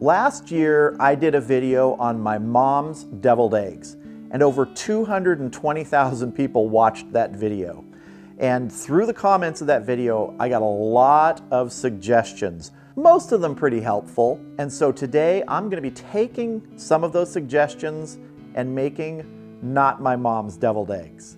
Last year, I did a video on my mom's deviled eggs, and over 220,000 people watched that video. And through the comments of that video, I got a lot of suggestions, most of them pretty helpful. And so today, I'm gonna be taking some of those suggestions and making not my mom's deviled eggs.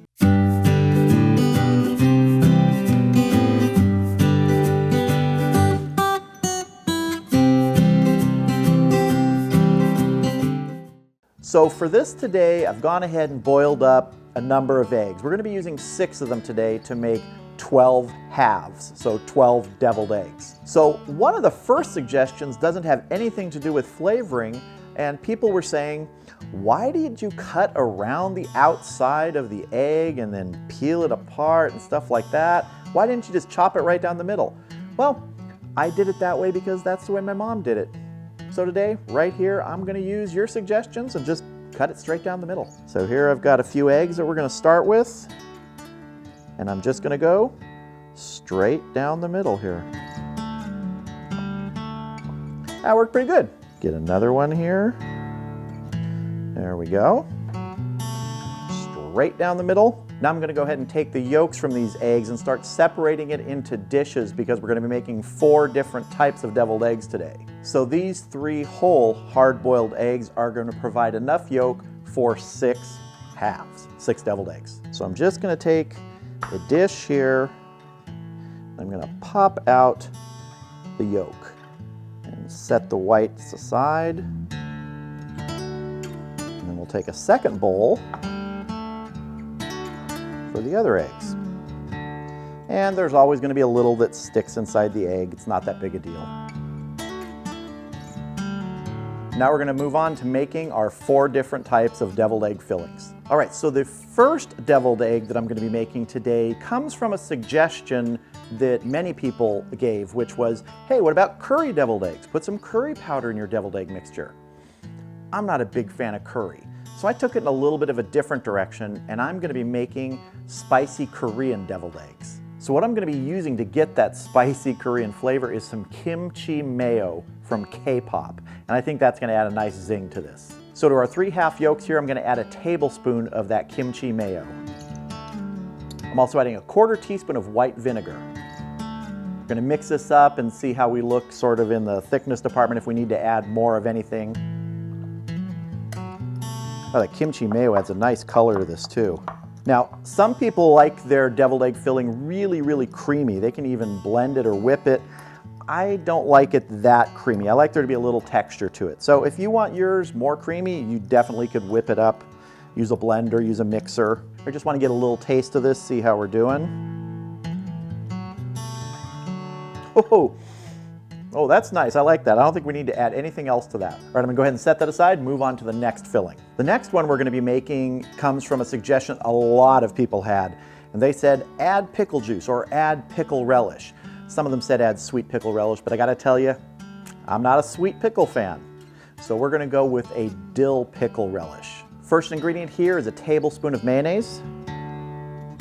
So for this today, I've gone ahead and boiled up a number of eggs. We're gonna be using 6 of them today to make 12 halves, so 12 deviled eggs. So one of the first suggestions doesn't have anything to do with flavoring, and people were saying, why did you cut around the outside of the egg and then peel it apart and stuff like that? Why didn't you just chop it right down the middle? Well, I did it that way because that's the way my mom did it. So today, right here, I'm gonna use your suggestions and just cut it straight down the middle. So here I've got a few eggs that we're gonna start with, and I'm just gonna go straight down the middle here. That worked pretty good. Get another one here. There we go. Straight down the middle. Now I'm gonna go ahead and take the yolks from these eggs and start separating it into dishes because we're gonna be making 4 different types of deviled eggs today. So these 3 whole hard-boiled eggs are gonna provide enough yolk for 6 halves, 6 deviled eggs. So I'm just gonna take a dish here. I'm gonna pop out the yolk and set the whites aside. And then we'll take a second bowl for the other eggs. And there's always going to be a little that sticks inside the egg. It's not that big a deal. Now we're going to move on to making our 4 different types of deviled egg fillings. All right, so the first deviled egg that I'm going to be making today comes from a suggestion that many people gave, which was, hey, what about curry deviled eggs? Put some curry powder in your deviled egg mixture. I'm not a big fan of curry. So I took it in a little bit of a different direction, and I'm gonna be making spicy Korean deviled eggs. So what I'm gonna be using to get that spicy Korean flavor is some kimchi mayo from K-pop. And I think that's gonna add a nice zing to this. So to our 3 half yolks here, I'm gonna add a tablespoon of that kimchi mayo. I'm also adding a 1/4 teaspoon of white vinegar. We're gonna mix this up and see how we look sort of in the thickness department if we need to add more of anything. Oh, that kimchi mayo adds a nice color to this too. Now, some people like their deviled egg filling really, really creamy. They can even blend it or whip it. I don't like it that creamy. I like there to be a little texture to it. So if you want yours more creamy, you definitely could whip it up. Use a blender, use a mixer. I just want to get a little taste of this, see how we're doing. Oh, that's nice. I like that. I don't think we need to add anything else to that. All right, I'm gonna go ahead and set that aside and move on to the next filling. The next one we're gonna be making comes from a suggestion a lot of people had. And they said, add pickle juice or add pickle relish. Some of them said add sweet pickle relish, but I gotta tell you, I'm not a sweet pickle fan. So we're gonna go with a dill pickle relish. First ingredient here is a tablespoon of mayonnaise.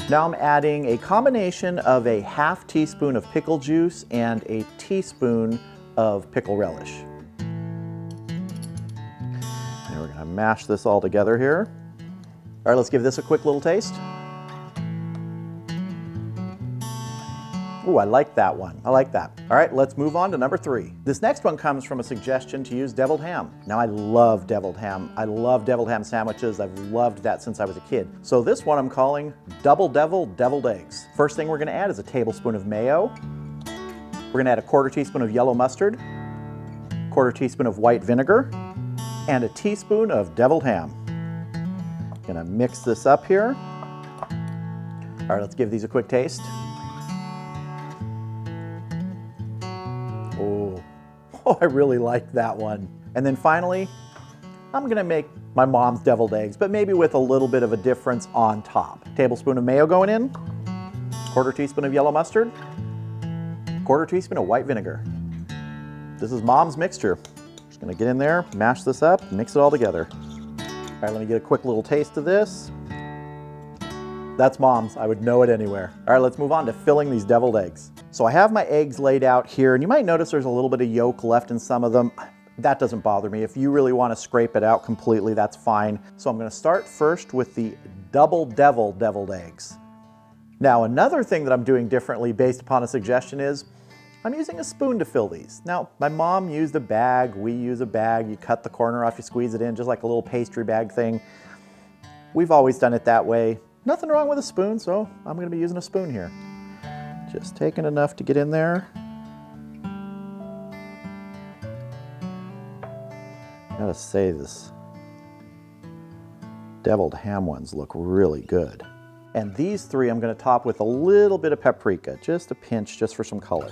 Now I'm adding a combination of a 1/2 teaspoon of pickle juice and a teaspoon of pickle relish. And we're gonna mash this all together here. All right, let's give this a quick little taste. Ooh, I like that one. I like that. All right, let's move on to number 3. This next one comes from a suggestion to use deviled ham. Now, I love deviled ham. I love deviled ham sandwiches. I've loved that since I was a kid. So this one I'm calling Double Devil Deviled Eggs. First thing we're gonna add is a tablespoon of mayo. We're gonna add a 1/4 teaspoon of yellow mustard, 1/4 teaspoon of white vinegar, and a teaspoon of deviled ham. Gonna mix this up here. All right, let's give these a quick taste. Oh, I really like that one. And then finally, I'm gonna make my mom's deviled eggs, but maybe with a little bit of a difference on top. Tablespoon of mayo going in, 1/4 teaspoon of yellow mustard, 1/4 teaspoon of white vinegar. This is mom's mixture. Just gonna get in there, mash this up, mix it all together. All right, let me get a quick little taste of this. That's mom's, I would know it anywhere. All right, let's move on to filling these deviled eggs. So I have my eggs laid out here, and you might notice there's a little bit of yolk left in some of them. that doesn't bother me. If you really want to scrape it out completely, that's fine. So I'm going to start first with the double deviled eggs. Now, another thing that I'm doing differently based upon a suggestion is I'm using a spoon to fill these. Now, my mom used a bag, we use a bag. You cut the corner off, you squeeze it in, just like a little pastry bag thing. We've always done it that way. Nothing wrong with a spoon, so I'm going to be using a spoon here. Just taking enough to get in there. I gotta say, this deviled ham ones look really good. And these three I'm going to top with a little bit of paprika, just a pinch, just for some color.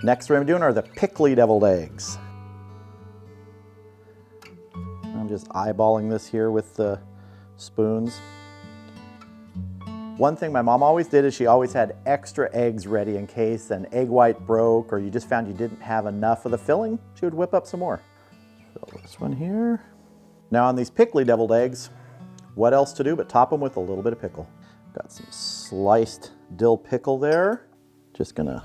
Next what I'm doing are the pickly deviled eggs. I'm just eyeballing this here with the spoons. One thing my mom always did is she always had extra eggs ready in case an egg white broke or you just found you didn't have enough of the filling. She would whip up some more. Fill this one here. Now on these pickly deviled eggs, what else to do but top them with a little bit of pickle. Got some sliced dill pickle there. Just gonna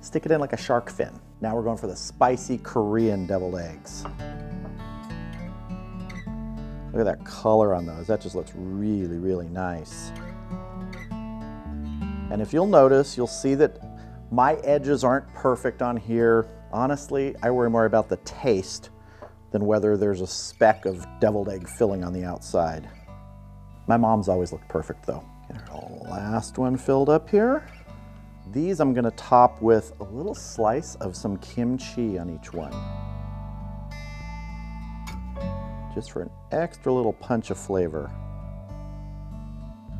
stick it in like a shark fin. Now we're going for the spicy Korean deviled eggs. Look at that color on those. That just looks really, really nice. And if you'll notice, you'll see that my edges aren't perfect on here. Honestly, I worry more about the taste than whether there's a speck of deviled egg filling on the outside. My mom's always looked perfect though. Get our last one filled up here. These I'm gonna top with a little slice of some kimchi on each one. Just for an extra little punch of flavor.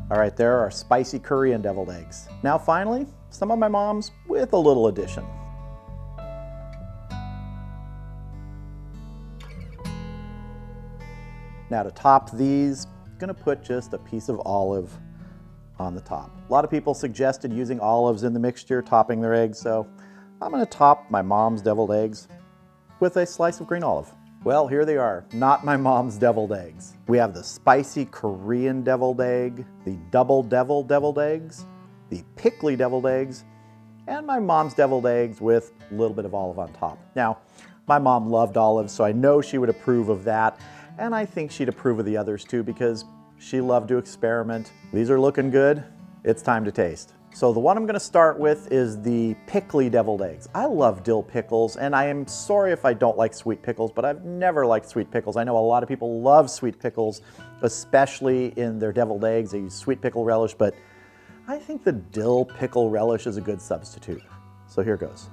All right, there are our spicy Korean deviled eggs. Now finally, some of my mom's with a little addition. Now to top these, I'm gonna put just a piece of olive on the top. A lot of people suggested using olives in the mixture, topping their eggs, so I'm gonna top my mom's deviled eggs with a slice of green olive. Well, here they are, not my mom's deviled eggs. We have the spicy Korean deviled egg, the double deviled eggs, the pickly deviled eggs, and my mom's deviled eggs with a little bit of olive on top. Now, my mom loved olives, so I know she would approve of that, and I think she'd approve of the others too because she loved to experiment. These are looking good. It's time to taste. So the one I'm gonna start with is the pickly deviled eggs. I love dill pickles, and I am sorry if I don't like sweet pickles, but I've never liked sweet pickles. I know a lot of people love sweet pickles, especially in their deviled eggs. They use sweet pickle relish, but I think the dill pickle relish is a good substitute. So here goes.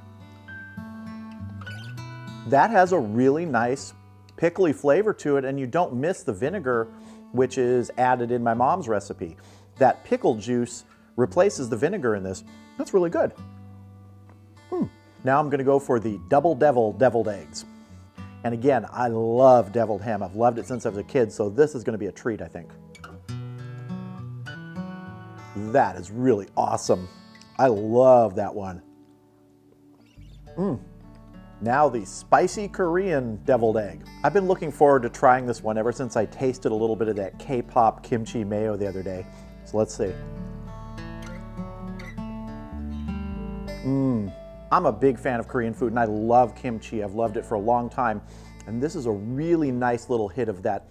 That has a really nice pickly flavor to it, and you don't miss the vinegar, which is added in my mom's recipe. That pickle juice replaces the vinegar in this. That's really good. Now I'm gonna go for the double deviled eggs. And again, I love deviled ham. I've loved it since I was a kid, so this is gonna be a treat, I think. That is really awesome. I love that one. Now the spicy Korean deviled egg. I've been looking forward to trying this one ever since I tasted a little bit of that K-pop kimchi mayo the other day. So let's see. I'm a big fan of Korean food and I love kimchi. I've loved it for a long time. And this is a really nice little hit of that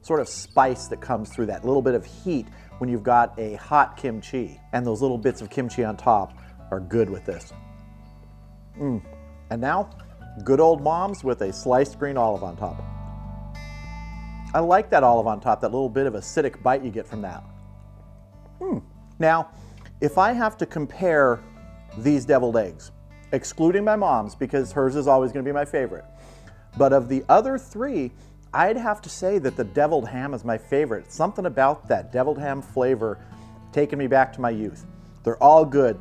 sort of spice that comes through, that little bit of heat when you've got a hot kimchi. And those little bits of kimchi on top are good with this. And now, good old mom's with a sliced green olive on top. I like that olive on top, that little bit of acidic bite you get from that. Now, if I have to compare these deviled eggs, excluding my mom's because hers is always going to be my favorite, but of the other three, I'd have to say that the deviled ham is my favorite. Something about that deviled ham flavor taking me back to my youth. They're all good,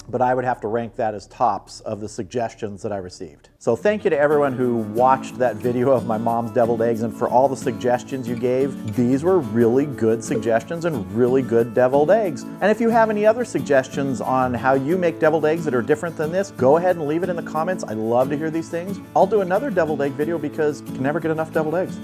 but I would have to rank that as tops of the suggestions that I received. So thank you to everyone who watched that video of my mom's deviled eggs and for all the suggestions you gave. These were really good suggestions and really good deviled eggs. And if you have any other suggestions on how you make deviled eggs that are different than this, go ahead and leave it in the comments. I love to hear these things. I'll do another deviled egg video because you can never get enough deviled eggs.